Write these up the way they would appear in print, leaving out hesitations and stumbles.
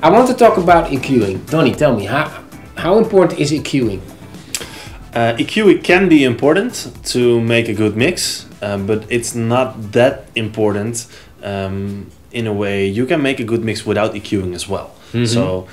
I want to talk about EQ'ing. Donny, tell me, how important is EQ'ing? EQ can be important to make a good mix, but it's not that important in a way. You can make a good mix without EQing as well. Mm-hmm. So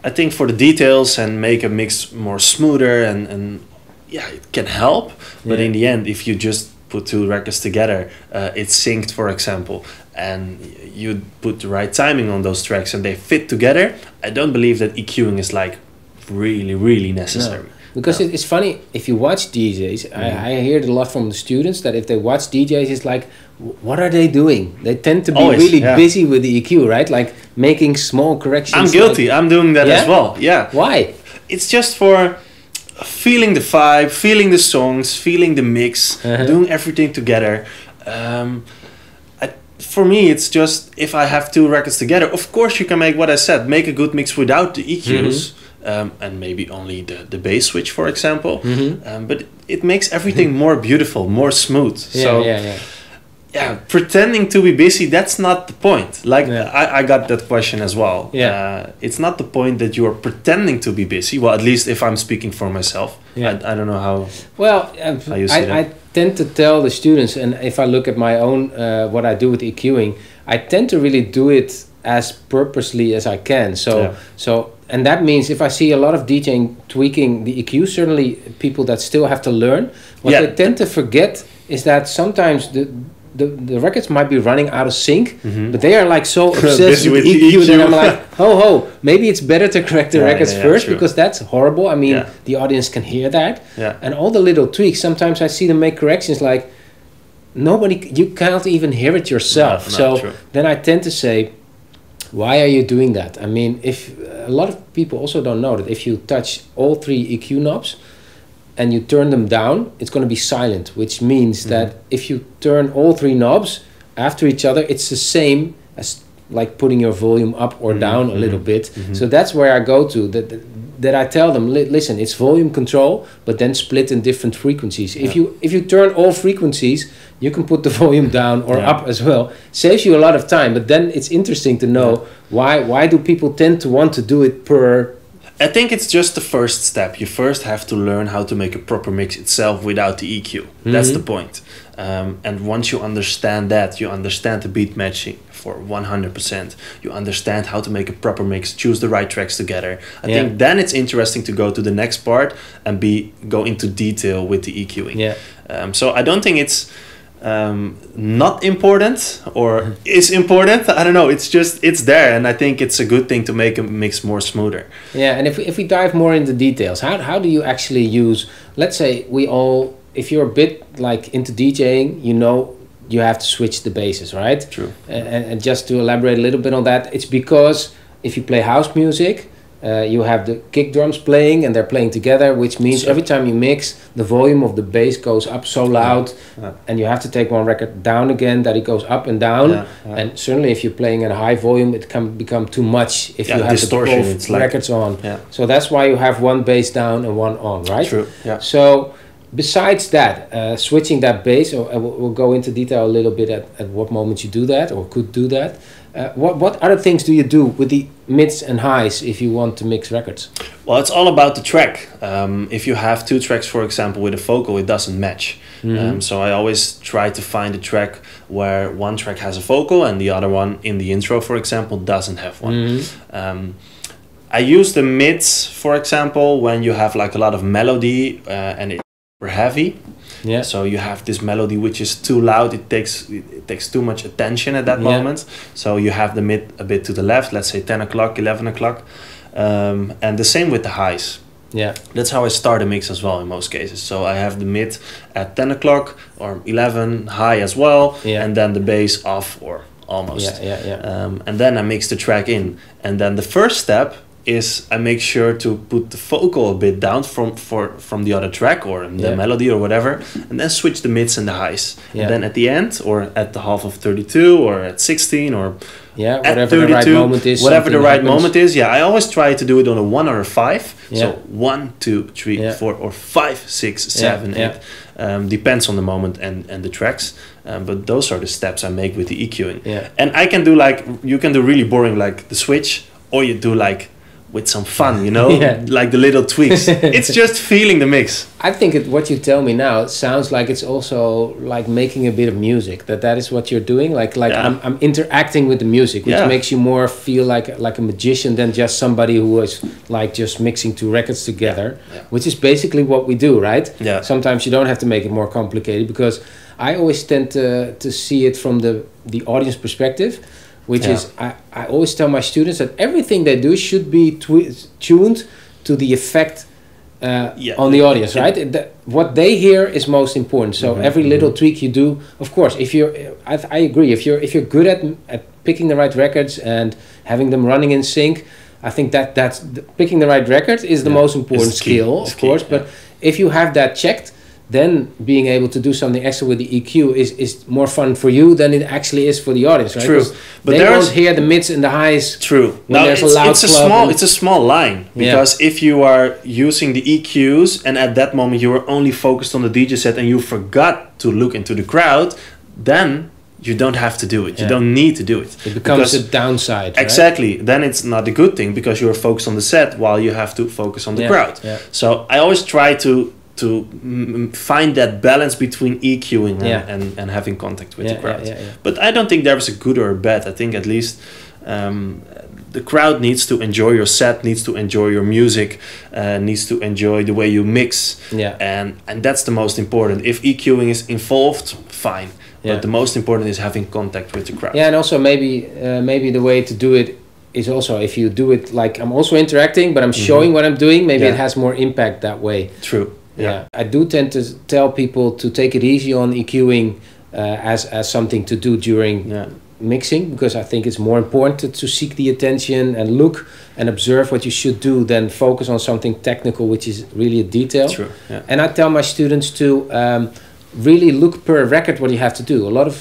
I think for the details and make a mix more smoother and yeah, it can help. But in the end, if you just put two records together, it's synced, for example, and you put the right timing on those tracks and they fit together, I don't believe that EQing is like really necessary. No. Because it's funny, if you watch DJs, I hear it a lot from the students that if they watch DJs, it's like, what are they doing? They tend to be really busy with the EQ, right? Like making small corrections. I'm guilty. I'm doing that as well. Yeah. Why? It's just for feeling the vibe, feeling the songs, feeling the mix, doing everything together. For me, it's just if I have two records together, of course you can make what I said, make a good mix without the EQs. And maybe only the bass switch, for example. But it makes everything more beautiful, more smooth. Yeah, pretending to be busy, that's not the point. Like, I got that question as well. It's not the point that you are pretending to be busy. Well, at least if I'm speaking for myself. I don't know how, how you see that. I tend to tell the students, and if I look at my own, what I do with EQing, I tend to really do it as purposely as I can. And that means if I see a lot of DJing tweaking the EQ, certainly people that still have to learn, what they tend to forget is that sometimes the records might be running out of sync, but they are like so obsessed with EQ that I'm like, ho, maybe it's better to correct the records first, because that's horrible. I mean, the audience can hear that. And all the little tweaks, sometimes I see them make corrections like, you can't even hear it yourself. Then I tend to say, why are you doing that? I mean, if a lot of people also don't know that if you touch all three EQ knobs and you turn them down, it's going to be silent, which means that if you turn all three knobs after each other, it's the same as like putting your volume up or down a little bit. So that's where I go to, that I tell them, listen, it's volume control, but then split in different frequencies. If you turn all frequencies, you can put the volume down or up as well. Saves you a lot of time, but then it's interesting to know why do people tend to want to do it per... I think it's just the first step. You first have to learn how to make a proper mix itself without the EQ. That's the point. And once you understand that, you understand the beat matching for 100%. You understand how to make a proper mix, choose the right tracks together. I think then it's interesting to go to the next part and go into detail with the EQing. So I don't think it's not important or is important. I don't know, it's there, and I think it's a good thing to make a mix more smoother. And if we dive more into details, how do you actually use, let's say if you're a bit like into DJing, you have to switch the basses, right? True. And just to elaborate a little bit on that, it's because if you play house music, you have the kick drums playing and they're playing together, which means every time you mix, the volume of the bass goes up so loud, and you have to take one record down again that it goes up and down. And certainly if you're playing at a high volume, it can become too much if you have distortion, both records on. So that's why you have one bass down and one on, right? True. So besides that, switching that bass, we'll go into detail a little bit at what moment you do that or could do that. What other things do you do with the mids and highs if you want to mix records? Well, it's all about the track. If you have two tracks, for example, with a vocal, it doesn't match. So I always try to find a track where one track has a vocal and the other one in the intro, for example, doesn't have one. I use the mids, for example, when you have like a lot of melody and it's super heavy. So you have this melody which is too loud, it takes too much attention at that moment. So you have the mid a bit to the left, let's say 10 o'clock, 11 o'clock. And the same with the highs. That's how I start a mix as well in most cases. So I have the mid at 10 o'clock or 11, high as well, and then the bass off or almost. And then I mix the track in. And then the first step is I make sure to put the vocal a bit down from the other track or the melody or whatever, and then switch the mids and the highs. And then at the end or at the half of 32 or at 16 or whatever 32, the right moment is. Whatever the right moment is. I always try to do it on a 1 or a 5. So 1, 2, 3, 4 or 5, 6, 7, 8. Depends on the moment and the tracks. But those are the steps I make with the EQing. And I can do you can do really boring like the switch, or you do like with some fun, you know, like the little tweaks. It's just feeling the mix. I think what you tell me now, it sounds like it's also like making a bit of music. That is what you're doing. Like I'm interacting with the music, which makes you more feel like a magician than just somebody who is like just mixing two records together, which is basically what we do, right? Yeah. Sometimes you don't have to make it more complicated, because I always tend to see it from the audience perspective. Which is, I always tell my students that everything they do should be tuned to the effect on the audience, right? What they hear is most important. So every little tweak you do, of course, if you're, I agree, if you're good at picking the right records and having them running in sync, I think that's picking the right record is the most important skill, of course. But if you have that checked, then being able to do something extra with the EQ is more fun for you than it actually is for the audience, right? True, but they won't hear the mids and the highs. True. Now it's a small line, because if you are using the EQs and at that moment you were only focused on the DJ set and you forgot to look into the crowd, then you don't have to do it. You don't need to do it. It becomes a downside. Exactly. Right? Then it's not a good thing, because you are focused on the set while you have to focus on the crowd. Yeah. So I always try to find that balance between EQing and having contact with the crowd. But I don't think there was a good or a bad. I think at least the crowd needs to enjoy your set, needs to enjoy your music, needs to enjoy the way you mix. And that's the most important. If EQing is involved, fine. But the most important is having contact with the crowd. Yeah, and also maybe the way to do it is also, if you do it like I'm also interacting, but I'm showing what I'm doing, maybe it has more impact that way. True. Yeah, I do tend to tell people to take it easy on EQing as something to do during mixing, because I think it's more important to seek the attention and look and observe what you should do than focus on something technical, which is really a detail. True. Yeah. And I tell my students to really look per record what you have to do. A lot of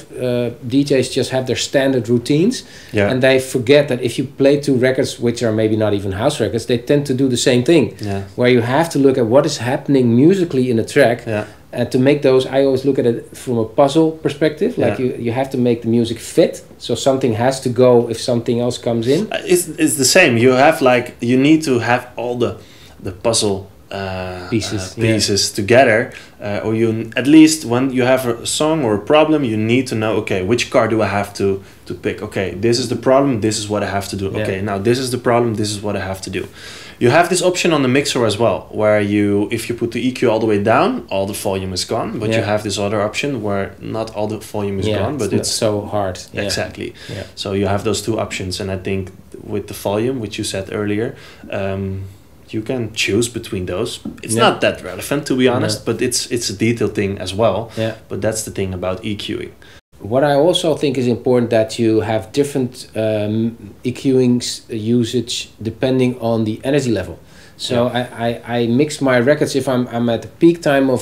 DJs just have their standard routines, and they forget that if you play two records which are maybe not even house records, they tend to do the same thing, where you have to look at what is happening musically in a track. And to make those, I always look at it from a puzzle perspective. Like you have to make the music fit, so something has to go if something else comes in. It's the same. You need to have all the puzzle pieces together, or you at least when you have a song or a problem, you need to know, okay, which card do I have to pick? Okay, this is the problem, this is what I have to do. Okay, now this is the problem, this is what I have to do. You have this option on the mixer as well, where if you put the EQ all the way down, all the volume is gone, but you have this other option where not all the volume is gone, but it's so hard. Exactly. So you have those two options, and I think with the volume, which you said earlier, you can choose between those. It's not that relevant, to be honest, but it's a detail thing as well. But that's the thing about EQing. What I also think is important, that you have different EQing usage depending on the energy level. So I mix my records if I'm at the peak time of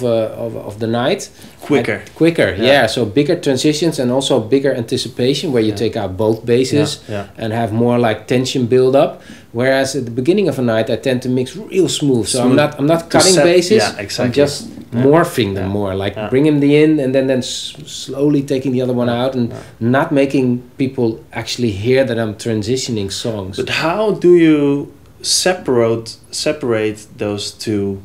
the night. Quicker. So bigger transitions and also bigger anticipation, where you take out both basses and have more like tension build up. Whereas at the beginning of a night, I tend to mix real smooth. So I'm not cutting basses. I'm just morphing them more, like bringing them in and then slowly taking the other one out, and not making people actually hear that I'm transitioning songs. But how do you separate those two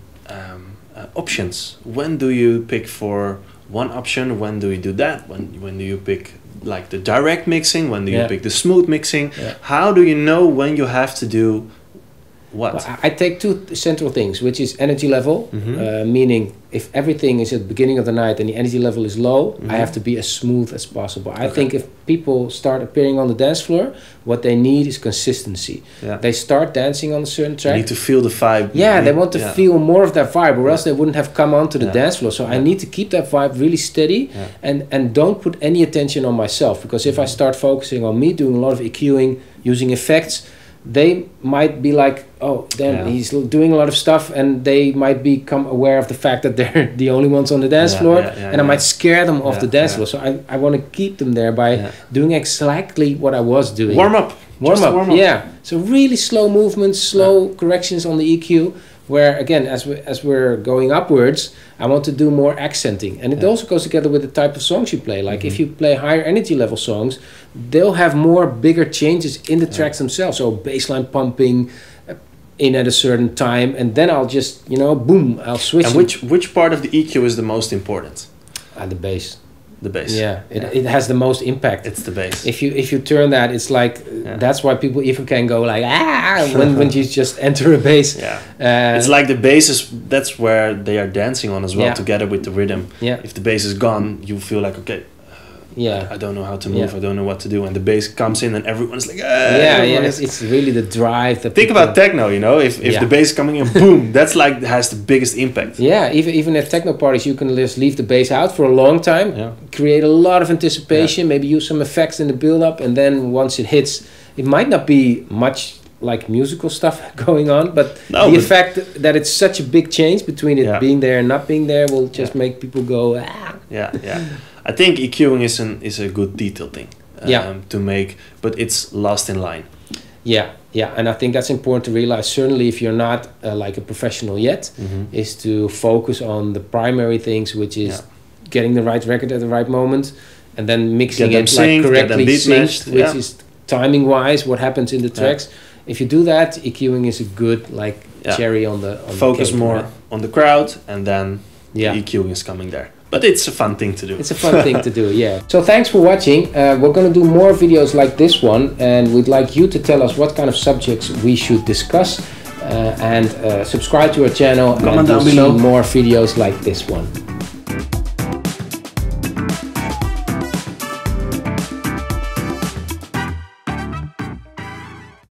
options? When do you pick for one option? When do you do that? When do you pick like the direct mixing? When do you pick the smooth mixing? How do you know when you have to do what? Well, I take two central things, which is energy level, meaning if everything is at the beginning of the night and the energy level is low, I have to be as smooth as possible. I think if people start appearing on the dance floor, what they need is consistency. They start dancing on a certain track. You need to feel the vibe. They want to feel more of that vibe, or else they wouldn't have come onto the dance floor. So I need to keep that vibe really steady, and don't put any attention on myself, because if I start focusing on me doing a lot of EQing, using effects, they might be like, oh, damn, he's doing a lot of stuff, and they might become aware of the fact that they're the only ones on the dance floor, and I might scare them off the dance floor. So I want to keep them there by doing exactly what I was doing. Warm up. So really slow movements, slow corrections on the EQ, where again, as we're going upwards, I want to do more accenting, and it also goes together with the type of songs you play. Like if you play higher energy level songs, they'll have more bigger changes in the tracks themselves. So bassline pumping in at a certain time, and then I'll just boom, I'll switch. And which part of the EQ is the most important? The bass. The bass. Yeah, it has the most impact. It's the bass. If you turn that, it's like that's why people even can go like when you just enter a bass. Yeah. It's like the bass that's where they are dancing on as well, together with the rhythm. Yeah. If the bass is gone, you feel like okay. I don't know how to move. I don't know what to do, and the bass comes in, and everyone's like, It's really the drive. That think about techno, if the bass is coming in, boom, that's like has the biggest impact. Yeah, even at techno parties, you can just leave the bass out for a long time, create a lot of anticipation, maybe use some effects in the build-up, and then once it hits, it might not be much like musical stuff going on, but the effect that it's such a big change between it being there and not being there will just make people go Yeah. I think EQing is a good detail thing to make, but it's lost in line. Yeah, and I think that's important to realize. Certainly, if you're not like a professional yet, is to focus on the primary things, which is getting the right record at the right moment, and then mixing it like correctly synced, which is timing wise what happens in the tracks. If you do that, EQing is a good cherry on the focus cake, more on the crowd, and then the EQing is coming there. But it's a fun thing to do. It's a fun thing to do, yeah. So thanks for watching. We're going to do more videos like this one, and we'd like you to tell us what kind of subjects we should discuss, and subscribe to our channel. Comment down below. See more videos like this one.